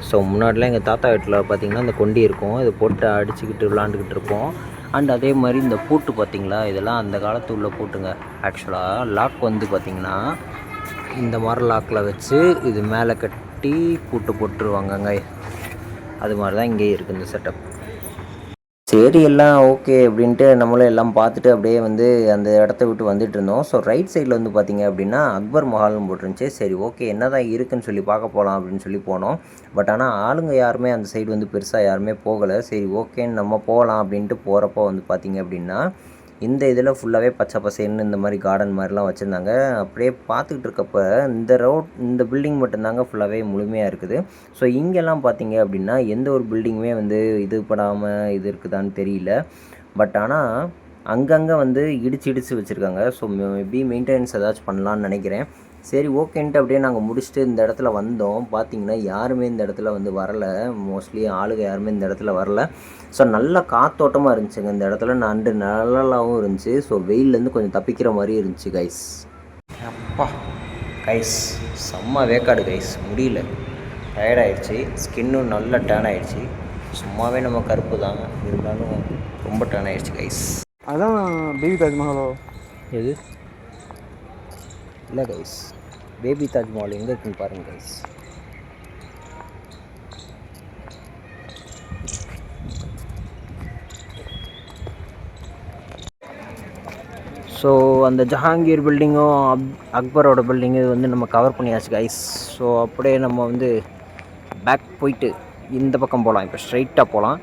ஸோ முன்னாடிலாம் எங்கள் தாத்தா வீட்டில் பார்த்திங்கன்னா இந்த கொண்டி இருக்கும். இதை போட்டு அடிச்சுக்கிட்டு விளாண்டுக்கிட்டு இருப்போம். அண்ட் அதே மாதிரி இந்த பூட்டு பார்த்திங்களா இதெல்லாம் அந்த காலத்து உள்ள பூட்டுங்க. ஆக்சுவலாக லாக் வந்து பார்த்திங்கன்னா இந்த மாதிரி லாக்கில் வச்சு இது மேலே கட்டி பூட்டு போட்டுருவாங்கங்க. அது மாதிரி தான் இங்கேயே இருக்குது இந்த செட்டப். சரி எல்லாம் ஓகே அப்படின்ட்டு நம்மளும் எல்லாம் பார்த்துட்டு அப்படியே வந்து அந்த இடத்த விட்டு வந்துட்டு இருந்தோம். ஸோ ரைட் சைடில் வந்து பார்த்திங்க அப்படின்னா அக்பர் மஹால்னு போட்டுருந்துச்சு. சரி ஓகே என்ன தான் இருக்குதுன்னு சொல்லி பார்க்க போகலாம் அப்படின்னு சொல்லி போனோம். பட் ஆனால் ஆளுங்க யாருமே அந்த சைடு வந்து பெருசாக யாருமே போகலை. சரி ஓகேன்னு நம்ம போகலாம் அப்படின்ட்டு போகிறப்போ வந்து பார்த்திங்க அப்படின்னா இந்த இதில் ஃபுல்லாகவே பச்சை பசேன்னு இந்த மாதிரி கார்டன் மாதிரிலாம் வச்சுருந்தாங்க. அப்படியே பார்த்துக்கிட்டு இருக்கப்போ இந்த பில்டிங் மட்டும்தாங்க ஃபுல்லாகவே முழுமையாக இருக்குது. ஸோ இங்கெல்லாம் பார்த்தீங்க அப்படின்னா எந்த ஒரு பில்டிங்குமே வந்து இது படாமல் இது இருக்குதான்னு தெரியல. பட் ஆனால் அங்கங்கே வந்து இடிச்சு வச்சுருக்காங்க. ஸோ மேபி மெயின்டெனன்ஸ் ஏதாச்சும் பண்ணலான்னு நினைக்கிறேன். சரி ஓகேன்ட்டு அப்படியே நாங்கள் முடிச்சுட்டு இந்த இடத்துல வந்தோம். பார்த்திங்கன்னா யாருமே இந்த இடத்துல வந்து வரலை. மோஸ்ட்லி ஆளுங்க யாருமே இந்த இடத்துல வரலை. ஸோ நல்ல காத்தோட்டமாக இருந்துச்சுங்க இந்த இடத்துல. நண்டு நல்லாவும் இருந்துச்சு. ஸோ வெயிலேருந்து கொஞ்சம் தப்பிக்கிற மாதிரி இருந்துச்சு கைஸ். அப்பா கைஸ் செம்ம வேக்காடு கைஸ். முடியல, டயர்டாயிடுச்சு. ஸ்கின்னும் நல்லா டேன் ஆகிடுச்சு. சும்மாவே நம்ம கருப்பு தான் இருந்தாலும் ரொம்ப டேன் ஆகிடுச்சு கைஸ். அதான் பேபி தாஜ்மஹாலோ எது இல்லை கைஸ். பேபி தாஜ்மஹால் எங்கே இருக்குன்னு பாருங்கள் கைஸ். ஸோ அந்த ஜஹாங்கீர் பில்டிங்கும் அக்பரோட பில்டிங்கு இது வந்து நம்ம கவர் பண்ணியாச்சு கைஸ். ஸோ அப்படியே நம்ம வந்து பேக் போயிட்டு இந்த பக்கம் போகலாம். இப்போ ஸ்ட்ரைட்டாக போகலாம்.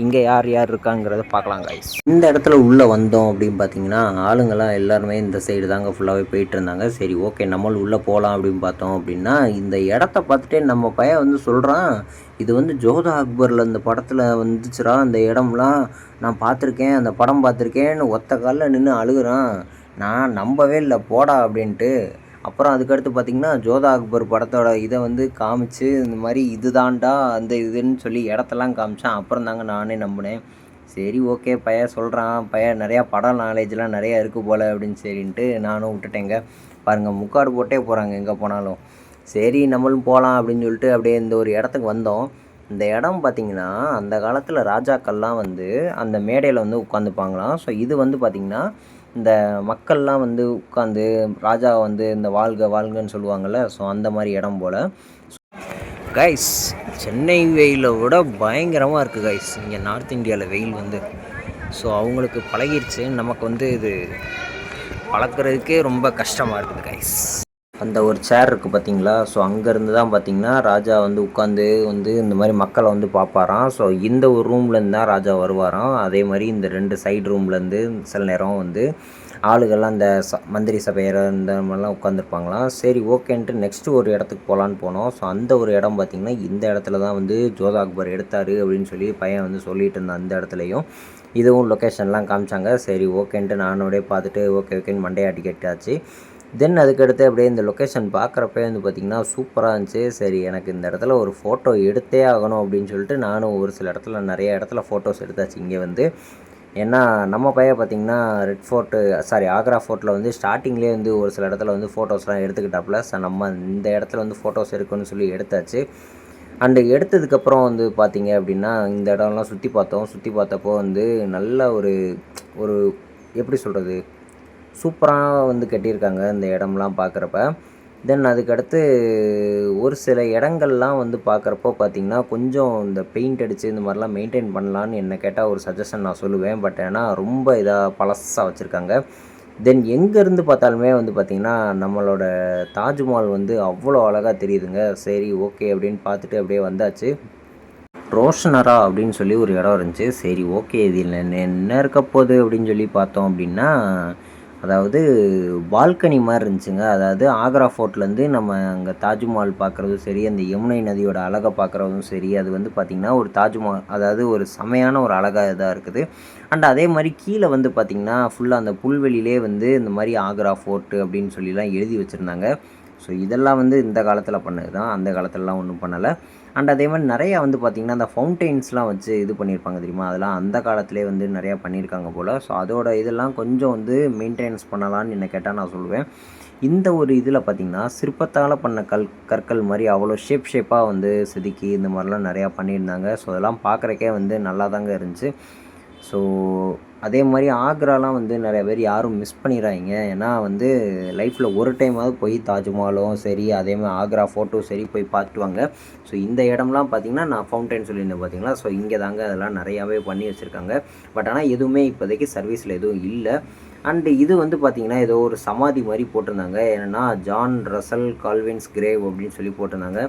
இங்கே யார் இருக்காங்கிறத பார்க்கலாம் கைஸ். இந்த இடத்துல உள்ளே வந்தோம் அப்படின்னு பார்த்தீங்கன்னா ஆளுங்கள்லாம் எல்லாருமே இந்த சைடு தாங்க ஃபுல்லாகவே போயிட்டு இருந்தாங்க. சரி ஓகே நம்மளும் உள்ளே போகலாம் அப்படின்னு பார்த்தோம் அப்படின்னா இந்த இடத்த பார்த்துட்டே நம்ம பையன் வந்து சொல்கிறான், இது வந்து ஜோதா அக்பரில் இந்த படத்தில் வந்துச்சுரா அந்த இடம்லாம் நான் பார்த்துருக்கேன், அந்த படம் பார்த்துருக்கேன்னு ஒத்த காலில் நின்று அழுகுறான். நான் நம்பவே இல்லை போடா அப்படின்ட்டு. அப்புறம் அதுக்கடுத்து பார்த்திங்கன்னா ஜோதா அக்பர் படத்தோட இதை வந்து காமிச்சு இந்த மாதிரி இது தாண்டா அந்த இதுன்னு சொல்லி இடத்தெல்லாம் காமிச்சான். அப்புறம் தாங்க நானே நம்பினேன். சரி ஓகே பையன் சொல்கிறான், பையன் நிறையா படம் நாலேஜ்லாம் நிறையா இருக்குது போல் அப்படின்னு சரின்ட்டு நானும் விட்டுட்டேங்க. பாருங்கள் முக்காடு போட்டே போகிறாங்க எங்கே போனாலும். சரி நம்மளும் போகலாம் அப்படின்னு சொல்லிட்டு அப்படியே இந்த ஒரு இடத்துக்கு வந்தோம். இந்த இடம் பார்த்திங்கன்னா அந்த காலத்தில் ராஜாக்கள்லாம் வந்து அந்த மேடையில் வந்து உட்காந்துப்பாங்களாம். ஸோ இது வந்து பார்த்திங்கன்னா இந்த மக்கள்லாம் வந்து உட்காந்து ராஜா வந்து இந்த வாழ்கன்னு சொல்லுவாங்கள்ல. ஸோ அந்த மாதிரி இடம் போல் கைஸ். சென்னை வெயிலை விட பயங்கரமாக இருக்குது கைஸ் இங்கே நார்த் இந்தியாவில் வெயில் வந்து. ஸோ அவங்களுக்கு பழகிருச்சு, நமக்கு வந்து இது பழக்கிறதுக்கே ரொம்ப கஷ்டமாக இருக்குது கைஸ். அந்த ஒரு சேர் இருக்குது பார்த்தீங்களா, ஸோ அங்கேருந்து தான் பார்த்தீங்கன்னா ராஜா வந்து உட்காந்து வந்து இந்த மாதிரி மக்களை வந்து பார்ப்பாராம். ஸோ இந்த ஒரு ரூம்லேருந்து தான் ராஜா வருவாராம். அதே மாதிரி இந்த 2 சைடு ரூம்லேருந்து சில நேரம் வந்து ஆளுகள்லாம் இந்த மந்திரி சபையர் இந்த மாதிரிலாம் உட்காந்துருப்பாங்களாம். சரி ஓகேன்ட்டு நெக்ஸ்ட்டு ஒரு இடத்துக்கு போகலான்னு போனோம். ஸோ அந்த ஒரு இடம் பார்த்திங்கன்னா இந்த இடத்துல தான் வந்து ஜோதா அக்பர் எடுத்தார் அப்படின்னு சொல்லி பையன் வந்து சொல்லிட்டு இருந்தான். அந்த இடத்துலையும் இதுவும் லொக்கேஷன்லாம் காமிச்சாங்க. சரி ஓகேன்ட்டு நானோடே பார்த்துட்டு ஓகேன்னு மண்டையாட்டி கேட்டாச்சு. தென் அதுக்கடுத்து அப்படியே இந்த லொக்கேஷன் பார்க்குறப்பே வந்து பார்த்திங்கன்னா சூப்பராக இருந்துச்சு. சரி எனக்கு இந்த இடத்துல ஒரு ஃபோட்டோ எடுத்தே ஆகணும் அப்படின்னு சொல்லிட்டு நானும் ஒரு சில இடத்துல நிறைய இடத்துல ஃபோட்டோஸ் எடுத்தாச்சு இங்கே வந்து. ஏன்னா நம்ம பையன் பார்த்திங்கன்னா ஆக்ரா ஃபோர்ட்டில் வந்து ஸ்டார்டிங்லேயே வந்து ஒரு சில இடத்துல வந்து ஃபோட்டோஸ்லாம் எடுத்துக்கிட்டாப்புல. ஸோ நம்ம இந்த இடத்துல வந்து ஃபோட்டோஸ் எடுக்கணும்னு சொல்லி எடுத்தாச்சு. அண்டு எடுத்ததுக்கப்புறம் வந்து பார்த்திங்க அப்படின்னா இந்த இடம்லாம் சுற்றி பார்த்தோம். சுற்றி பார்த்தப்போ வந்து நல்ல ஒரு ஒரு எப்படி சொல்கிறது, சூப்பராக வந்து கட்டியிருக்காங்க இந்த இடம்லாம் பார்க்குறப்ப. தென் அதுக்கடுத்து ஒரு சில இடங்கள்லாம் வந்து பார்க்குறப்போ பார்த்திங்கன்னா கொஞ்சம் இந்த பெயிண்ட் அடித்து இந்த மாதிரிலாம் மெயின்டைன் பண்ணலான்னு என்ன கேட்டால் ஒரு சஜஷன் நான் சொல்லுவேன். பட் ஏன்னா ரொம்ப இதாக பழசாக வச்சுருக்காங்க. தென் எங்கேருந்து பார்த்தாலுமே வந்து பார்த்திங்கன்னா நம்மளோட தாஜ்மஹால் வந்து அவ்வளோ அழகாக தெரியுதுங்க. சரி ஓகே அப்படின்னு பார்த்துட்டு அப்படியே வந்தாச்சு. ரோஷனரா அப்படின்னு சொல்லி ஒரு இடம் இருந்துச்சு. சரி ஓகே இது என்ன இருக்க போகுது அப்படின்னு சொல்லி பார்த்தோம் அப்படின்னா, அதாவது பால்கனி மாதிரி இருந்துச்சுங்க. அதாவது ஆக்ரா ஃபோர்ட்லேருந்து நம்ம அங்கே தாஜ்மஹால் பார்க்குறதும் சரி, அந்த யமுனை நதியோட அழகை பார்க்குறதும் சரி, அது வந்து பார்த்திங்கன்னா ஒரு தாஜ்மஹால் அதாவது ஒரு செமையான ஒரு அழகாக இதாக இருக்குது. அண்ட் அதே மாதிரி கீழே வந்து பார்த்திங்கன்னா ஃபுல்லாக அந்த புல்வெளியிலே வந்து இந்த மாதிரி ஆக்ரா ஃபோர்ட்டு அப்படின்னு சொல்லிலாம் எழுதி வச்சுருந்தாங்க. ஸோ இதெல்லாம் வந்து இந்த காலத்தில் பண்ணது தான், அந்த காலத்துலலாம் ஒன்றும் பண்ணலை. அண்ட் அதே மாதிரி நிறையா வந்து பார்த்திங்கன்னா அந்த ஃபவுண்டெயின்ஸ்லாம் வச்சு இது பண்ணியிருப்பாங்க தெரியுமா, அதெல்லாம் அந்த காலத்துலேயே வந்து நிறையா பண்ணியிருக்காங்க போல். ஸோ அதோட இதெல்லாம் கொஞ்சம் வந்து மெயின்டெனன்ஸ் பண்ணலான்னு என்ன கேட்டால் நான் சொல்லுவேன். இந்த ஒரு இதில் பார்த்திங்கன்னா சிற்பத்தால் பண்ண கற்கள் மாதிரி அவ்வளோ ஷேப்பாக வந்து செதுக்கி இந்த மாதிரிலாம் நிறையா பண்ணியிருந்தாங்க. ஸோ அதெல்லாம் பார்க்குறக்கே வந்து நல்லா தாங்க இருந்துச்சு. ஸோ அதே மாதிரி ஆக்ராலாம் வந்து நிறைய பேர் யாரும் மிஸ் பண்ணிடுறாங்க. ஏன்னா வந்து லைஃப்பில் ஒரு டைமாவது போய் தாஜ்மஹாலும் சரி, அதே மாதிரி ஆக்ரா ஃபோர்ட்டும் சரி போய் பார்த்துட்டு வாங்க. ஸோ இந்த இடம்லாம் பார்த்திங்கன்னா நான் ஃபவுண்டைன் சொல்லியிருந்தேன் பார்த்திங்களா, ஸோ இங்கே தாங்க அதெல்லாம் நிறையாவே பண்ணி வச்சுருக்காங்க. பட் ஆனால் எதுவுமே இப்போதைக்கு சர்வீஸில் எதுவும் இல்லை. அண்டு இது வந்து பார்த்திங்கன்னா ஏதோ ஒரு சமாதி மாதிரி போட்டிருந்தாங்க. என்னென்னா ஜான் ரசல் கால்வின்ஸ் கிரேவ் அப்படின்னு சொல்லி போட்டிருந்தாங்க.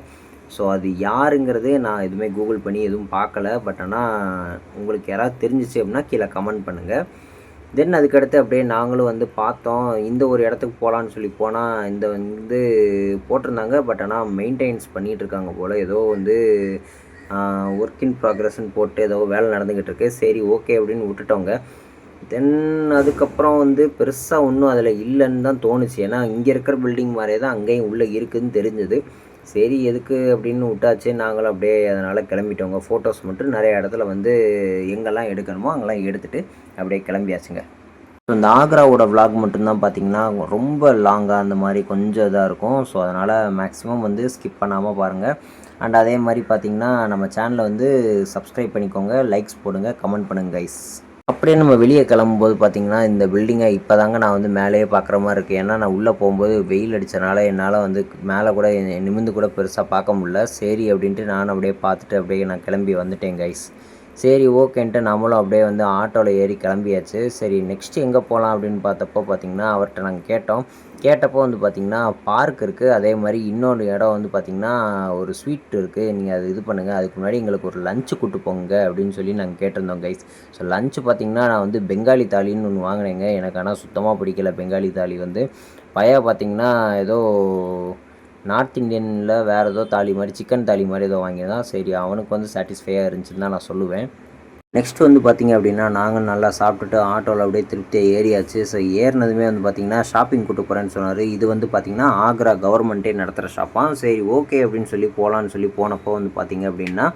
ஸோ அது யாருங்கிறது நான் எதுவுமே கூகுள் பண்ணி எதுவும் பார்க்கல. பட் ஆனால் உங்களுக்கு யாராவது தெரிஞ்சிச்சு அப்படின்னா கீழே கமெண்ட் பண்ணுங்கள். தென் அதுக்கடுத்து அப்படியே நாங்களும் வந்து பார்த்தோம். இந்த ஒரு இடத்துக்கு போகலான்னு சொல்லி போனால் இந்த வந்து போட்டிருந்தாங்க. பட் ஆனால் மெயின்டைன்ஸ் பண்ணிகிட்ருக்காங்க போல். ஏதோ வந்து ஒர்க் இன் ப்ராக்ரஸ்ன்னு போட்டு ஏதோ வேலை நடந்துக்கிட்டு இருக்கு. சரி ஓகே அப்படின்னு விட்டுட்டோங்க. தென் அதுக்கப்புறம் வந்து பெருசாக ஒன்றும் அதில் இல்லைன்னு தான் தோணுச்சு. ஏன்னா இங்கே இருக்கிற பில்டிங் மாதிரியே தான் அங்கேயும் உள்ளே இருக்குதுன்னு தெரிஞ்சுது. சரி எதுக்கு அப்படின்னு விட்டாச்சு. நாங்களும் அப்படியே அதனால் கிளம்பிட்டோங்க. ஃபோட்டோஸ் மட்டும் நிறைய இடத்துல வந்து எங்கெல்லாம் எடுக்கணுமோ அங்கெல்லாம் எடுத்துகிட்டு அப்படியே கிளம்பியாச்சுங்க. இந்த ஆக்ராவோட விலாக் மட்டும்தான் பார்த்திங்கன்னா ரொம்ப லாங்காக அந்த மாதிரி கொஞ்சம் இதாக இருக்கும். ஸோ அதனால் மேக்ஸிமம் வந்து ஸ்கிப் பண்ணாமல் பாருங்கள். அண்ட் அதே மாதிரி பார்த்திங்கன்னா நம்ம சேனலை வந்து சப்ஸ்கிரைப் பண்ணிக்கோங்க, லைக்ஸ் போடுங்க, கமெண்ட் பண்ணுங்கள் கைஸ். அப்படியே நம்ம வெளியே கிளம்பும்போது பார்த்திங்கன்னா இந்த பில்டிங்கை இப்போ தாங்க நான் வந்து மேலேயே பார்க்குற மாதிரி இருக்குது. ஏன்னா நான் உள்ளே போகும்போது வெயில் அடித்தனால என்னால் வந்து மேலே கூட நிமிர்ந்து கூட பெருசாக பார்க்க முடியல. சரி அப்படின்ட்டு நான் அப்படியே பார்த்துட்டு அப்படியே நான் கிளம்பி வந்துட்டேன் கைஸ். சரி ஓகேன்ட்டு நம்மளும் அப்படியே வந்து ஆட்டோவில் ஏறி கிளம்பியாச்சு. சரி நெக்ஸ்ட்டு எங்கே போகலாம் அப்படின்னு பார்த்தப்போ பார்த்திங்கன்னா அவர்கிட்ட நாங்கள் கேட்டப்போ வந்து பார்த்திங்கன்னா பார்க் இருக்குது. அதே மாதிரி இன்னொரு இடம் வந்து பார்த்திங்கன்னா ஒரு ஸ்வீட் இருக்குது, நீங்கள் அது இது பண்ணுங்கள், அதுக்கு முன்னாடி எங்களுக்கு ஒரு லஞ்சு கூட்டு போங்க அப்படின்னு சொல்லி நாங்கள் கேட்டிருந்தோம் கைஸ். ஸோ லஞ்சு பார்த்திங்கன்னா நான் வந்து பெங்காலி தாலின்னு ஒன்று வாங்கினேங்க. எனக்கு ஆனால் சுத்தமாக பிடிக்கல பெங்காலி தாலி வந்து. பையன் பார்த்திங்கன்னா ஏதோ நார்த் இந்தியனில் வேறு ஏதோ தாலி மாதிரி சிக்கன் தாலி மாதிரி ஏதோ வாங்கியிருந்தான். சரி அவனுக்கு வந்து சாட்டிஸ்ஃபையாக இருந்துச்சுன்னு தான் நான் சொல்லுவேன். நெக்ஸ்ட் வந்து பார்த்திங்க அப்படின்னா நாங்கள் நல்லா சாப்பிட்டுட்டு ஆட்டோவில் அப்படியே திருப்தியாக ஏறியாச்சு. ஸோ ஏறினதுமே வந்து பார்த்திங்கன்னா ஷாப்பிங் கூட்டு போகிறேன்னு சொன்னார். இது வந்து பார்த்திங்கன்னா ஆக்ரா கவர்மெண்ட்டே நடத்துகிற ஷாப்பாக. சரி ஓகே அப்படின்னு சொல்லி போகலான்னு சொல்லி போனப்போ வந்து பார்த்திங்க அப்படின்னா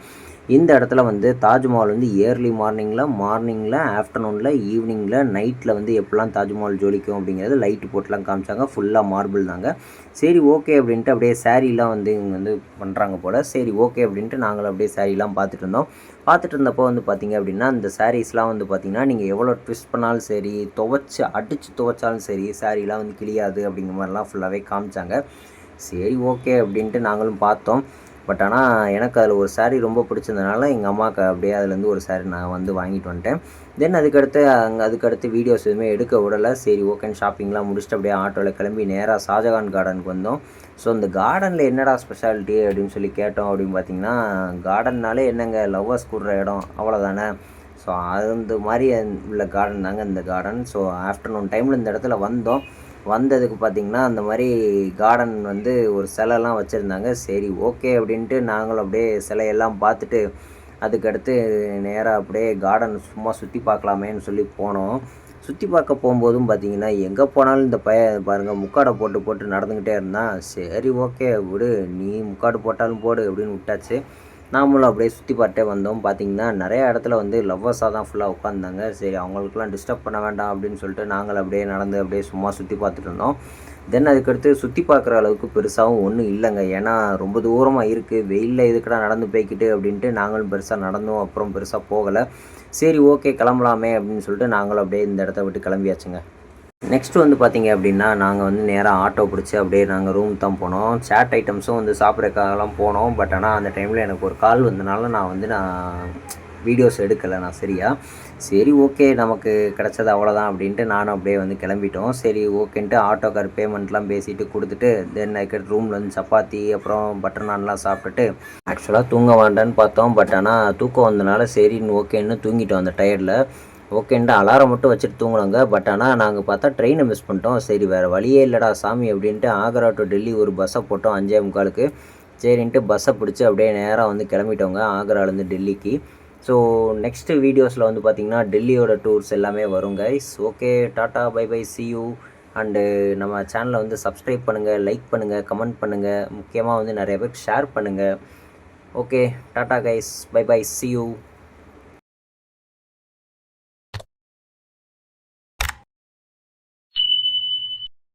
இந்த இடத்துல வந்து தாஜ்மஹால் வந்து ஏர்லி மார்னிங்கில் ஆஃப்டர்நூனில் ஈவினிங்கில் நைட்டில் வந்து எப்படிலாம் தாஜ்மஹால் ஜொலிக்கும் அப்படிங்கிறது லைட்டு போட்டுலாம் காமிச்சாங்க. ஃபுல்லாக மார்பிள் தாங்க. சரி ஓகே அப்படின்ட்டு அப்படியே சாரீலாம் வந்து இவங்க வந்து பண்ணுறாங்க போல். சரி ஓகே அப்படின்ட்டு நாங்களும் அப்படியே சாரீலாம் பார்த்துட்டு இருந்தப்போ வந்து பார்த்திங்க அப்படின்னா இந்த சாரீஸ்லாம் வந்து பார்த்திங்கன்னா நீங்கள் எவ்வளோ ட்விஸ்ட் பண்ணாலும் சரி, அடித்து துவைச்சாலும் சரி சாரீலாம் வந்து கிளியாது அப்படிங்கிற மாதிரிலாம் ஃபுல்லாகவே காமிச்சாங்க. சரி ஓகே அப்படின்ட்டு நாங்களும் பார்த்தோம். பட் ஆனால் எனக்கு அதில் ஒரு saree ரொம்ப பிடிச்சிருந்தனால எங்கள் அம்மாவுக்கு அப்படியே அதுலேருந்து ஒரு saree நான் வந்து வாங்கிட்டு வந்துட்டேன். தென் அதுக்கடுத்து வீடியோஸ் எதுவுமே எடுக்க விடலை. சரி ஓகேன்னு ஷாப்பிங்லாம் முடிச்சுட்டு அப்படியே ஆட்டோவில் கிளம்பி நேராக ஷாஜகான் கார்டனுக்கு வந்தோம். ஸோ இந்த கார்டனில் என்னடா ஸ்பெஷாலிட்டி அப்படின்னு சொல்லி கேட்டோம். அப்படின்னு பார்த்தீங்கன்னா, கார்டன்னாலே என்னங்க லவ்வர்ஸ் கூடுற இடம் அவ்வளோதானே. ஸோ அந்த மாதிரி உள்ள கார்டன் தாங்க இந்த கார்டன். ஸோ ஆஃப்டர்நூன் டைமில் இந்த இடத்துல வந்ததுக்கு பார்த்திங்கன்னா, அந்த மாதிரி கார்டன் வந்து ஒரு சிலைலாம் வச்சுருந்தாங்க. சரி ஓகே அப்படின்ட்டு நாங்களும் அப்படியே சிலையெல்லாம் பார்த்துட்டு அதுக்கடுத்து நேராக அப்படியே கார்டன் சும்மா சுற்றி பார்க்கலாமேன்னு சொல்லி போனோம். சுற்றி பார்க்க போகும்போதும் பார்த்திங்கன்னா, எங்கே போனாலும் இந்த பையன் பாருங்கள் முக்காடை போட்டு நடந்துக்கிட்டே இருந்தான். சரி ஓகே விடு, நீ முக்காடு போட்டாலும் போடு அப்படின்னு விட்டாச்சு. நாமளும் அப்படியே சுற்றி பார்த்துட்டே வந்தோம். பார்த்திங்கன்னா நிறையா இடத்துல வந்து லவ்வர்ஸாக தான் ஃபுல்லாக உட்காந்தாங்க. சரி அவங்களுக்குலாம் டிஸ்டர்ப் பண்ண வேண்டாம் அப்படின்னு சொல்லிட்டு நாங்கள் அப்படியே நடந்து அப்படியே சும்மா சுற்றி பார்த்துட்டு இருந்தோம். தென் அதுக்கடுத்து சுற்றி பார்க்குற அளவுக்கு பெருசாகவும் ஒன்றும் இல்லைங்க. ஏன்னா ரொம்ப தூரமாக இருக்குது, வெயிலில் எதுக்குடா நடந்து போய்க்கிட்டு அப்படின்ட்டு நாங்களும் பெருசாக நடந்தோம். அப்புறம் பெருசாக போகலை. சரி ஓகே கிளம்பலாமே அப்படின்னு சொல்லிட்டு நாங்களும் அப்படியே இந்த இடத்த விட்டு கிளம்பியாச்சுங்க. நெக்ஸ்ட்டு வந்து பார்த்திங்க அப்படின்னா, நாங்கள் வந்து நேராக ஆட்டோ பிடிச்சி அப்படியே நாங்கள் ரூம் தான் போனோம். சேட் ஐட்டம்ஸும் வந்து சாப்பிட்றதுக்காகலாம் போனோம். பட் ஆனால் அந்த டைமில் எனக்கு ஒரு கால் வந்தனால நான் வீடியோஸ் எடுக்கலை நான் சரியா. சரி ஓகே நமக்கு கிடச்சது அவ்வளோதான் அப்படின்ட்டு நானும் அப்படியே வந்து கிளம்பிட்டோம். சரி ஓகேன்ட்டு ஆட்டோக்கார் பேமெண்ட்லாம் பேசிவிட்டு கொடுத்துட்டு தென் அதுக்கடுத்து ரூமில் வந்து சப்பாத்தி அப்புறம் பட்டர் நான்லாம் சாப்பிட்டுட்டு ஆக்சுவலாக தூங்க வேண்டான்னு பார்த்தோம். பட் ஆனால் தூக்கம் வந்தனால சரின்னு ஓகேன்னு தூங்கிட்டோம் அந்த டயர்டில். ஓகேன்ட்டு அலாரம் மட்டும் வச்சுட்டு தூங்கினோங்க. பட் ஆனால் நாங்கள் பார்த்தா ட்ரெயினை மிஸ் பண்ணிட்டோம். சரி வேறு வழியே இல்லைடா சாமி அப்படின்ட்டு ஆக்ரா டு டெல்லி ஒரு பஸ்ஸை போட்டோம் 5:45க்கு. சரின்ட்டு பஸ்ஸை பிடிச்சி அப்படியே நேராக வந்து கிளம்பிட்டோங்க ஆக்ராலேருந்து டெல்லிக்கு. ஸோ நெக்ஸ்ட்டு வீடியோஸில் வந்து பார்த்திங்கன்னா டெல்லியோட டூர்ஸ் எல்லாமே வரும் guys. Okay tata bye bye see you. And நம்ம சேனலை வந்து சப்ஸ்கிரைப் பண்ணுங்கள், லைக் பண்ணுங்கள், கமெண்ட் பண்ணுங்கள், முக்கியமாக வந்து நிறைய பேருக்கு ஷேர் பண்ணுங்கள். Okay tata guys, bye bye see you.